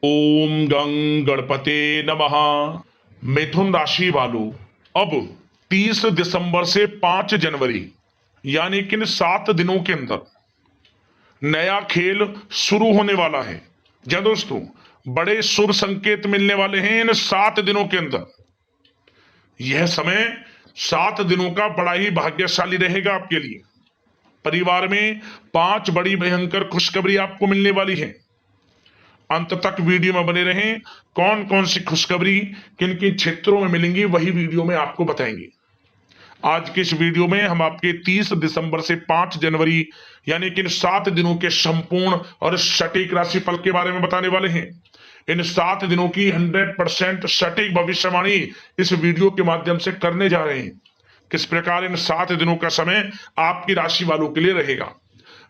ओम गं गणपते नमः। मिथुन राशि वालों, अब 30 दिसंबर से 5 जनवरी यानी कि इन 7 दिनों के अंदर नया खेल शुरू होने वाला है। जी दोस्तों, बड़े शुभ संकेत मिलने वाले हैं इन 7 दिनों के अंदर। यह समय 7 दिनों का बड़ा ही भाग्यशाली रहेगा आपके लिए। परिवार में 5 बड़ी भयंकर खुशखबरी आपको मिलने वाली है। अंत तक वीडियो में बने रहें। कौन कौन सी खुशखबरी किन किन क्षेत्रों में मिलेंगी वही वीडियो में आपको बताएंगे। आज के इस वीडियो में हम आपके 30 दिसंबर से 5 जनवरी यानी कि इन 7 दिनों के संपूर्ण और सटीक राशिफल के बारे में बताने वाले हैं। इन 7 दिनों की 100% सटीक भविष्यवाणी इस वीडियो के माध्यम से करने जा रहे हैं। किस प्रकार इन 7 दिनों का समय आपकी राशि वालों के लिए रहेगा,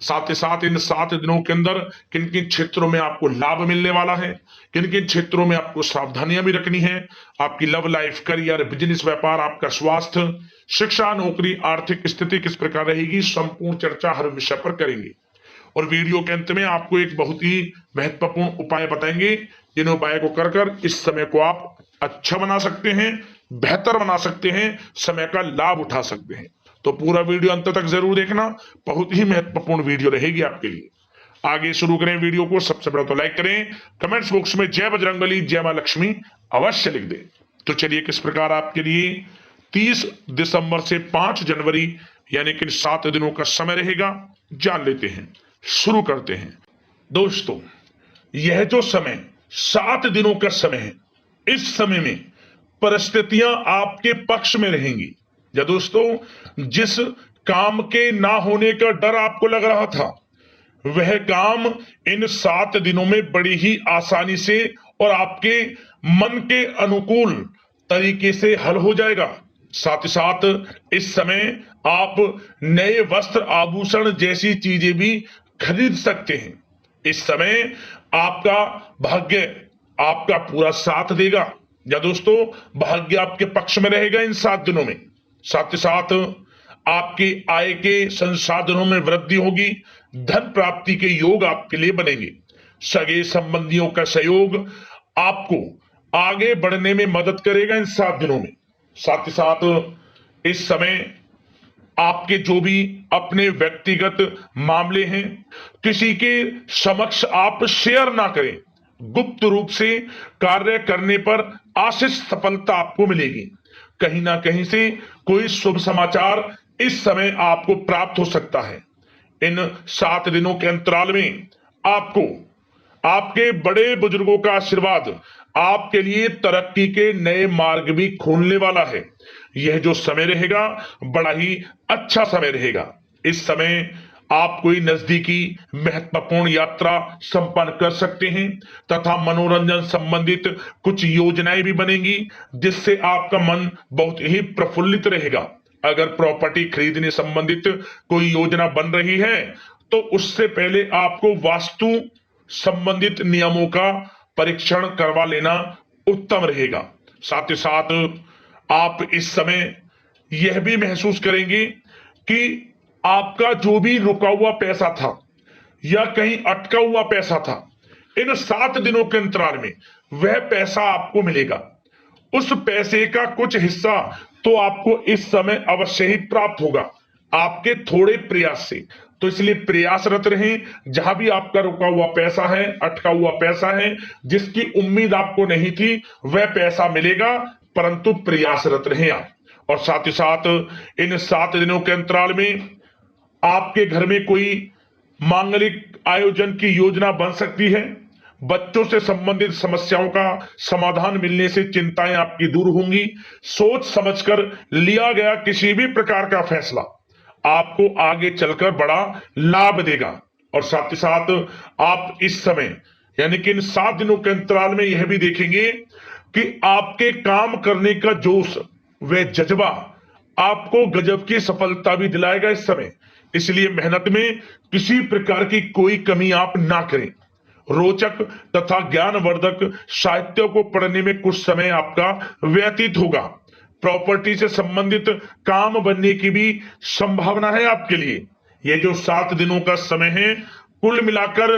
साथ ही साथ इन 7 दिनों के अंदर किन किन क्षेत्रों में आपको लाभ मिलने वाला है, किन किन क्षेत्रों में आपको सावधानियां भी रखनी है। आपकी लव लाइफ, करियर, बिजनेस, व्यापार, आपका स्वास्थ्य, शिक्षा, नौकरी, आर्थिक स्थिति किस प्रकार रहेगी, संपूर्ण चर्चा हर विषय पर करेंगे। और वीडियो के अंत में आपको एक बहुत ही महत्वपूर्ण उपाय बताएंगे, जिन उपाय को कर इस समय को आप अच्छा बना सकते हैं, बेहतर बना सकते हैं, समय का लाभ उठा सकते हैं। तो पूरा वीडियो अंत तक जरूर देखना, बहुत ही महत्वपूर्ण वीडियो रहेगी आपके लिए। आगे शुरू करें वीडियो को। सबसे पहले तो लाइक करें, कमेंट्स बॉक्स में जय बजरंगबली, जय मां लक्ष्मी अवश्य लिख दें। तो चलिए किस प्रकार आपके लिए 30 दिसंबर से 5 जनवरी यानी कि 7 दिनों का समय रहेगा, जान लेते हैं। शुरू करते हैं। दोस्तों, यह जो समय 7 दिनों का समय है, इस समय में परिस्थितियां आपके पक्ष में रहेंगी। या दोस्तों, जिस काम के ना होने का डर आपको लग रहा था, वह काम इन 7 दिनों में बड़ी ही आसानी से और आपके मन के अनुकूल तरीके से हल हो जाएगा। साथ ही साथ इस समय आप नए वस्त्र, आभूषण जैसी चीजें भी खरीद सकते हैं। इस समय आपका भाग्य आपका पूरा साथ देगा। या दोस्तों, भाग्य आपके पक्ष में रहेगा इन 7 दिनों में। साथ ही साथ आपकी आय के संसाधनों में वृद्धि होगी, धन प्राप्ति के योग आपके लिए बनेंगे। सगे संबंधियों का सहयोग आपको आगे बढ़ने में मदद करेगा इन 7 दिनों में। साथ ही साथ इस समय आपके जो भी अपने व्यक्तिगत मामले हैं, किसी के समक्ष आप शेयर ना करें। गुप्त रूप से कार्य करने पर आशीष सफलता आपको मिलेगी। कहीं ना कहीं से कोई शुभ समाचार इस समय आपको प्राप्त हो सकता है। इन 7 दिनों के अंतराल में आपको आपके बड़े बुजुर्गों का आशीर्वाद आपके लिए तरक्की के नए मार्ग भी खोलने वाला है। यह जो समय रहेगा, बड़ा ही अच्छा समय रहेगा। इस समय आप कोई नजदीकी महत्वपूर्ण यात्रा संपन्न कर सकते हैं तथा मनोरंजन संबंधित कुछ योजनाएं भी बनेंगी, जिससे आपका मन बहुत ही प्रफुल्लित रहेगा। अगर प्रॉपर्टी खरीदने संबंधित कोई योजना बन रही है, तो उससे पहले आपको वास्तु संबंधित नियमों का परीक्षण करवा लेना उत्तम रहेगा। साथ ही साथ आप इस समय यह भी महसूस करेंगे कि आपका जो भी रुका हुआ पैसा था या कहीं अटका हुआ पैसा था, इन 7 दिनों के अंतराल में वह पैसा आपको मिलेगा। उस पैसे का कुछ हिस्सा तो आपको इस समय अवश्य ही प्राप्त होगा, आपके थोड़े प्रयास से। तो इसलिए प्रयासरत रहें। जहां भी आपका रुका हुआ पैसा है, अटका हुआ पैसा है, जिसकी उम्मीद आपको नहीं थी, वह पैसा मिलेगा, परंतु प्रयासरत रहें आप। और साथ ही साथ इन 7 दिनों के अंतराल में आपके घर में कोई मांगलिक आयोजन की योजना बन सकती है। बच्चों से संबंधित समस्याओं का समाधान मिलने से चिंताएं आपकी दूर होंगी। सोच समझकर लिया गया किसी भी प्रकार का फैसला आपको आगे चलकर बड़ा लाभ देगा। और साथ ही साथ आप इस समय यानी कि इन 7 दिनों के अंतराल में यह भी देखेंगे कि आपके काम करने का जोश, वह जज्बा आपको गजब की सफलता भी दिलाएगा इस समय। इसलिए मेहनत में किसी प्रकार की कोई कमी आप ना करें। रोचक तथा ज्ञानवर्धक साहित्य को पढ़ने में कुछ समय आपका व्यतीत होगा। प्रॉपर्टी से संबंधित काम बनने की भी संभावना है आपके लिए। ये जो 7 दिनों का समय है, कुल मिलाकर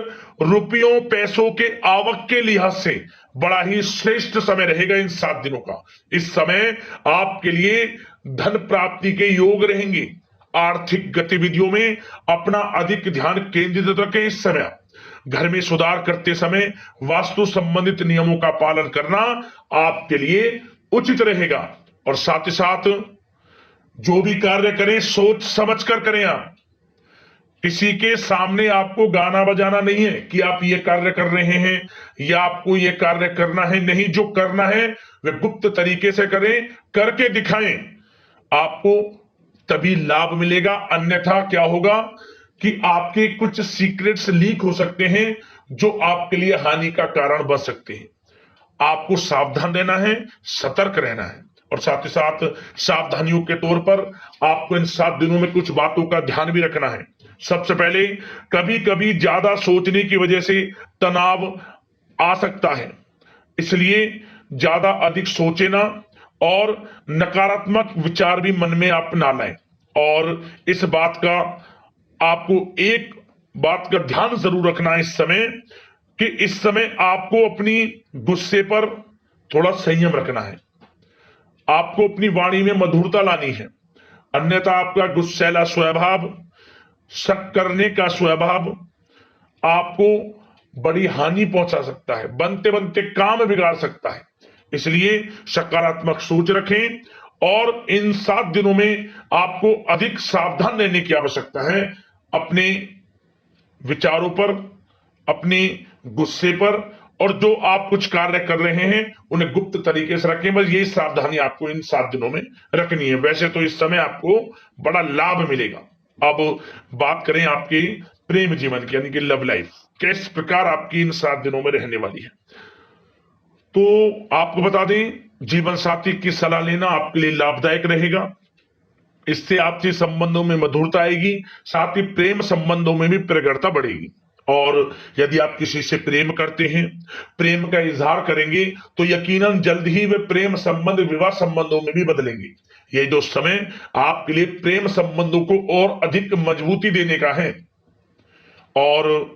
रुपयों पैसों के आवक के लिहाज से बड़ा ही श्रेष्ठ समय रहेगा इन 7 दिनों का। इस समय आपके लिए धन प्राप्ति के योग रहेंगे। आर्थिक गतिविधियों में अपना अधिक ध्यान केंद्रित रखें। इस समय घर में सुधार करते समय वास्तु संबंधित नियमों का पालन करना आपके लिए उचित रहेगा। और साथ ही साथ जो भी कार्य करें सोच समझ कर करें। आप किसी के सामने आपको गाना बजाना नहीं है कि आप ये कार्य कर रहे हैं या आपको ये कार्य करना है। नहीं, जो करना है वह गुप्त तरीके से करें, करके दिखाएं। आपको तभी लाभ मिलेगा, अन्यथा क्या होगा कि आपके कुछ सीक्रेट्स लीक हो सकते हैं जो आपके लिए हानि का कारण बन सकते हैं। आपको सावधान रहना है, सतर्क रहना है। और साथ ही साथ सावधानियों के तौर पर आपको इन 7 दिनों में कुछ बातों का ध्यान भी रखना है। सबसे पहले, कभी कभी ज्यादा सोचने की वजह से तनाव आ सकता है, इसलिए ज्यादा अधिक सोचे ना और नकारात्मक विचार भी मन में आप ना लाएं। और इस बात का आपको एक बात का ध्यान जरूर रखना है इस समय, कि इस समय आपको अपनी गुस्से पर थोड़ा संयम रखना है। आपको अपनी वाणी में मधुरता लानी है, अन्यथा आपका गुस्सैला स्वभाव, शक करने का स्वभाव आपको बड़ी हानि पहुंचा सकता है, बनते बनते काम बिगाड़ सकता है। इसलिए सकारात्मक सोच रखें और इन 7 दिनों में आपको अधिक सावधान रहने की आवश्यकता है। अपने विचारों पर, अपने गुस्से पर, और जो आप कुछ कार्य कर रहे हैं उन्हें गुप्त तरीके से रखें। बस यही सावधानी आपको इन 7 दिनों में रखनी है। वैसे तो इस समय आपको बड़ा लाभ मिलेगा। अब बात करें आपके प्रेम जीवन की, यानी कि लव लाइफ किस प्रकार आपकी इन 7 दिनों में रहने वाली है। तो आपको बता दें, जीवन साथी की सलाह लेना आपके लिए लाभदायक रहेगा। इससे आपसी संबंधों में मधुरता आएगी, साथ ही प्रेम संबंधों में भी प्रगाढ़ता बढ़ेगी। और यदि आप किसी से प्रेम करते हैं, प्रेम का इजहार करेंगे, तो यकीनन जल्द ही वे प्रेम संबंध विवाह संबंधों में भी बदलेंगे। ये जो समय आपके लिए प्रेम संबंधों को और अधिक मजबूती देने का है। और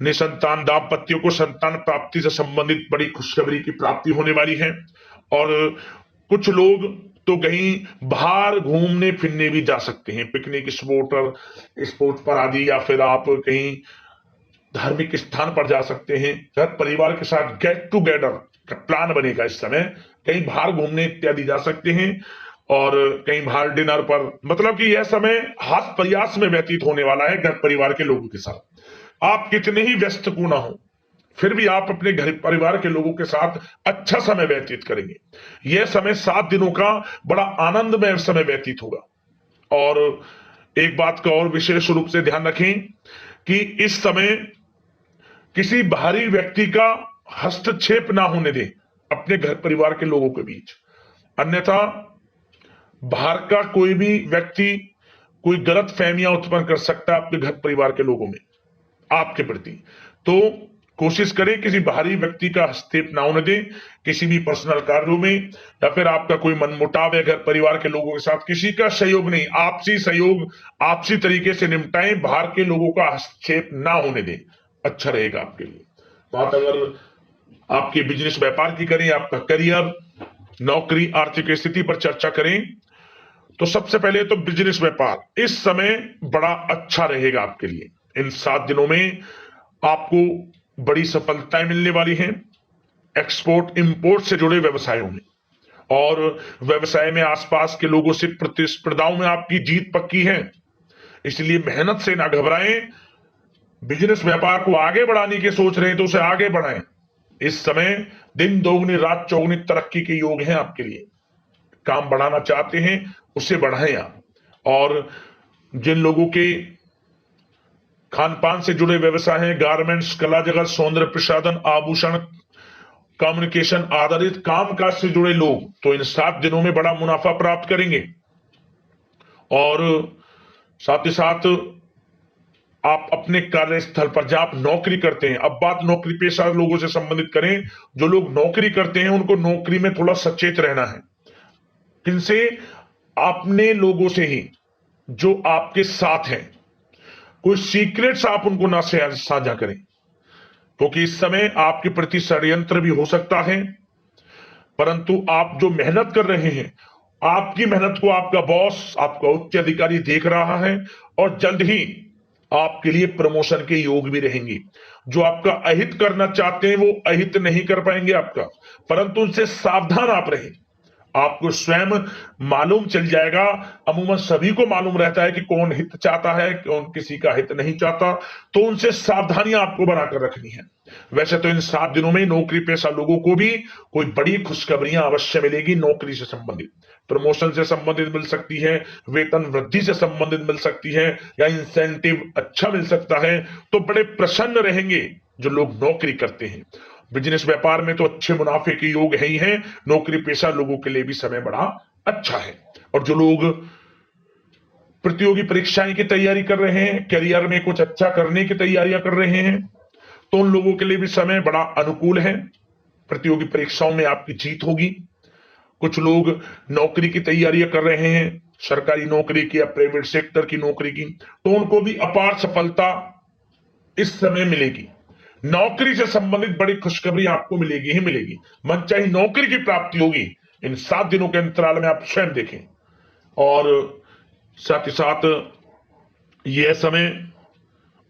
निसंतान दाम्पत्यों को संतान प्राप्ति से संबंधित बड़ी खुशखबरी की प्राप्ति होने वाली है। और कुछ लोग तो कहीं बाहर घूमने फिरने भी जा सकते हैं, पिकनिक स्पॉट पर आदि, या फिर आप कहीं धार्मिक स्थान पर जा सकते हैं। घर परिवार के साथ गेट टुगेदर का प्लान बनेगा। इस समय कहीं बाहर घूमने इत्यादि जा सकते हैं और कहीं बाहर डिनर पर, मतलब कि यह समय हास प्रयास में व्यतीत होने वाला है घर परिवार के लोगों के साथ। आप कितने ही व्यस्त क्यों ना हो, फिर भी आप अपने घर परिवार के लोगों के साथ अच्छा समय व्यतीत करेंगे। यह समय 7 दिनों का बड़ा आनंदमय समय व्यतीत होगा। और एक बात का और विशेष रूप से ध्यान रखें कि इस समय किसी बाहरी व्यक्ति का हस्तक्षेप ना होने दें अपने घर परिवार के लोगों के बीच, अन्यथा बाहर का कोई भी व्यक्ति कोई गलत फहमियां उत्पन्न कर सकता है आपके घर परिवार के लोगों में आपके प्रति। तो कोशिश करें किसी बाहरी व्यक्ति का हस्तक्षेप ना होने दें किसी भी पर्सनल कार्यों में, या फिर आपका कोई मनमुटाव है घर परिवार के लोगों के साथ, किसी का सहयोग नहीं, आपसी सहयोग आपसी तरीके से निपटाएं, बाहर के लोगों का हस्तक्षेप ना होने दें, अच्छा रहेगा आपके लिए। बात अगर आपके बिजनेस व्यापार की करें, आपका करियर, नौकरी, आर्थिक स्थिति पर चर्चा करें, तो सबसे पहले तो बिजनेस व्यापार इस समय बड़ा अच्छा रहेगा आपके लिए। इन 7 दिनों में आपको बड़ी सफलताएं मिलने वाली हैं एक्सपोर्ट इंपोर्ट से जुड़े व्यवसायों में, और व्यवसाय में आसपास के लोगों से प्रतिस्पर्धाओं में आपकी जीत पक्की है। इसलिए मेहनत से ना घबराएं। बिजनेस व्यापार को आगे बढ़ाने की सोच रहे हैं तो उसे आगे बढ़ाएं। इस समय दिन दोगुनी रात चौगुनी तरक्की के योग हैं आपके लिए। काम बढ़ाना चाहते हैं उसे बढ़ाएं आप। और जिन लोगों के खान पान से जुड़े व्यवसाय हैं, गारमेंट्स, कला जगत, सौंदर्य प्रसाधन, आभूषण, कम्युनिकेशन आधारित कामकाज से जुड़े लोग, तो इन 7 दिनों में बड़ा मुनाफा प्राप्त करेंगे। और साथ ही साथ आप अपने कार्यस्थल पर जहां आप नौकरी करते हैं, अब बात नौकरी पेशा लोगों से संबंधित करें, जो लोग नौकरी करते हैं उनको नौकरी में थोड़ा सचेत रहना है। किनसे? अपने लोगों से ही जो आपके साथ हैं। कोई सीक्रेट्स आप उनको ना साझा करें, क्योंकि इस समय आपके प्रति षड्यंत्र भी हो सकता है। परंतु आप जो मेहनत कर रहे हैं, आपकी मेहनत को आपका बॉस, आपका उच्च अधिकारी देख रहा है और जल्द ही आपके लिए प्रमोशन के योग भी रहेंगे। जो आपका अहित करना चाहते हैं वो अहित नहीं कर पाएंगे आपका, परंतु उनसे सावधान आप रहें। आपको स्वयं मालूम चल जाएगा, अमूमन सभी को मालूम रहता है कि कौन हित चाहता है, कौन किसी का हित नहीं चाहता, तो उनसे सावधानियां आपको बनाकर रखनी है। वैसे तो इन 7 दिनों में नौकरी पेशा लोगों को भी कोई बड़ी खुशखबरियां अवश्य मिलेगी। नौकरी से संबंधित, प्रमोशन से संबंधित मिल सकती है, वेतन वृद्धि से संबंधित मिल सकती है, या इंसेंटिव अच्छा मिल सकता है। तो बड़े प्रसन्न रहेंगे जो लोग नौकरी करते हैं। बिजनेस व्यापार में तो अच्छे मुनाफे के योग है ही है। नौकरी पेशा लोगों के लिए भी समय बड़ा अच्छा है। और जो लोग प्रतियोगी परीक्षाएं की तैयारी कर रहे हैं, करियर में कुछ अच्छा करने की तैयारियां कर रहे हैं, तो उन लोगों के लिए भी समय बड़ा अनुकूल है। प्रतियोगी परीक्षाओं में आपकी जीत होगी। कुछ लोग नौकरी की तैयारियां कर रहे हैं, सरकारी नौकरी की या प्राइवेट सेक्टर की नौकरी की, तो उनको भी अपार सफलता इस समय मिलेगी। नौकरी से संबंधित बड़ी खुशखबरी आपको मिलेगी ही मिलेगी। मनचाही नौकरी की प्राप्ति होगी इन 7 दिनों के अंतराल में, आप स्वयं देखें। और साथ ही साथ यह समय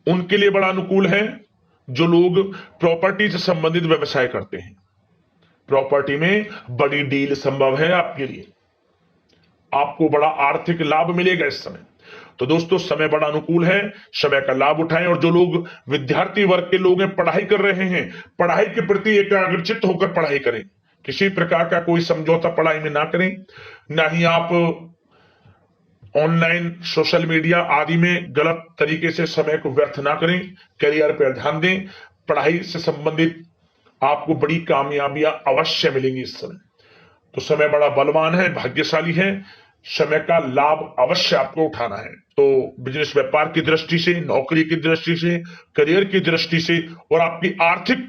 उनके लिए बड़ा अनुकूल है जो लोग प्रॉपर्टी से संबंधित व्यवसाय करते हैं। प्रॉपर्टी में बड़ी डील संभव है आपके लिए, आपको बड़ा आर्थिक लाभ मिलेगा इस समय। तो दोस्तों, समय बड़ा अनुकूल है, समय का लाभ उठाएं। और जो लोग विद्यार्थी वर्ग के लोग हैं, पढ़ाई कर रहे हैं, पढ़ाई के प्रति एकाग्रचित्त होकर पढ़ाई करें। किसी प्रकार का कोई समझौता पढ़ाई में ना करें, ना ही आप ऑनलाइन सोशल मीडिया आदि में गलत तरीके से समय को व्यर्थ ना करें। करियर पर ध्यान दें। पढ़ाई से संबंधित आपको बड़ी कामयाबियां अवश्य मिलेंगी इस समय। तो समय बड़ा बलवान है, भाग्यशाली है। समय का लाभ अवश्य आपको उठाना है। तो बिजनेस व्यापार की दृष्टि से, नौकरी की दृष्टि से, करियर की दृष्टि से और आपकी आर्थिक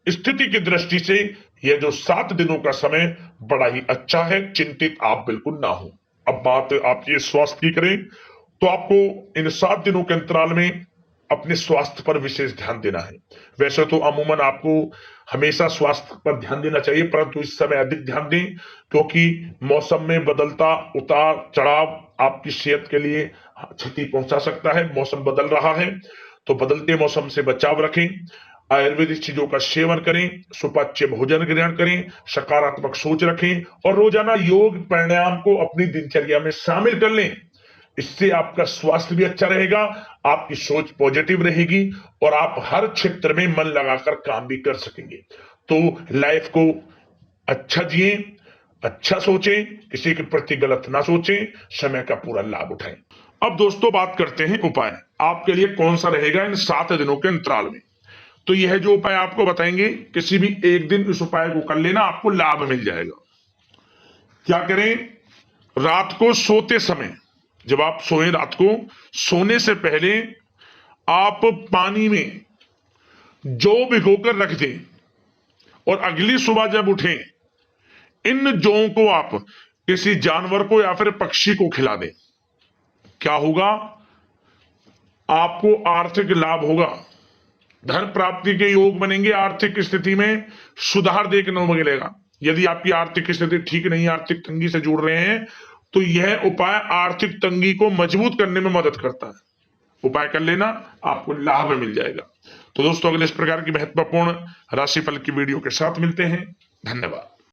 स्थिति की दृष्टि से यह जो 7 दिनों का समय बड़ा ही अच्छा है। चिंतित आप बिल्कुल ना हो। अब बात आपके स्वास्थ्य की करें तो आपको इन 7 दिनों के अंतराल में अपने स्वास्थ्य पर विशेष ध्यान देना है। वैसे तो अमूमन आपको हमेशा स्वास्थ्य पर ध्यान देना चाहिए, परंतु इस समय अधिक ध्यान दें, क्योंकि मौसम में बदलता उतार चढ़ाव आपकी सेहत के लिए क्षति पहुंचा सकता है। मौसम बदल रहा है, तो बदलते मौसम से बचाव रखें। आयुर्वेदिक चीजों का सेवन करें, सुपाच्य भोजन ग्रहण करें, सकारात्मक सोच रखें और रोजाना योग प्राणायाम को अपनी दिनचर्या में शामिल कर लें। इससे आपका स्वास्थ्य भी अच्छा रहेगा, आपकी सोच पॉजिटिव रहेगी और आप हर क्षेत्र में मन लगाकर काम भी कर सकेंगे। तो लाइफ को अच्छा जिए, अच्छा सोचें, किसी के प्रति गलत ना सोचें, समय का पूरा लाभ उठाएं। अब दोस्तों बात करते हैं उपाय आपके लिए कौन सा रहेगा इन 7 दिनों के अंतराल में। तो यह जो उपाय आपको बताएंगे, किसी भी एक दिन इस उपाय को कर लेना, आपको लाभ मिल जाएगा। क्या करें? रात को सोते समय, जब आप सोए, रात को सोने से पहले आप पानी में जौ भिगोकर रख दें और अगली सुबह जब उठें, इन जौ को आप किसी जानवर को या फिर पक्षी को खिला दें। क्या होगा? आपको आर्थिक लाभ होगा, धन प्राप्ति के योग बनेंगे, आर्थिक स्थिति में सुधार देखने को मिलेगा। यदि आपकी आर्थिक स्थिति ठीक नहीं, आर्थिक तंगी से जुड़ रहे हैं, तो यह उपाय आर्थिक तंगी को मजबूत करने में मदद करता है। उपाय कर लेना, आपको लाभ मिल जाएगा। तो दोस्तों, अगले इस प्रकार की महत्वपूर्ण राशिफल की वीडियो के साथ मिलते हैं। धन्यवाद।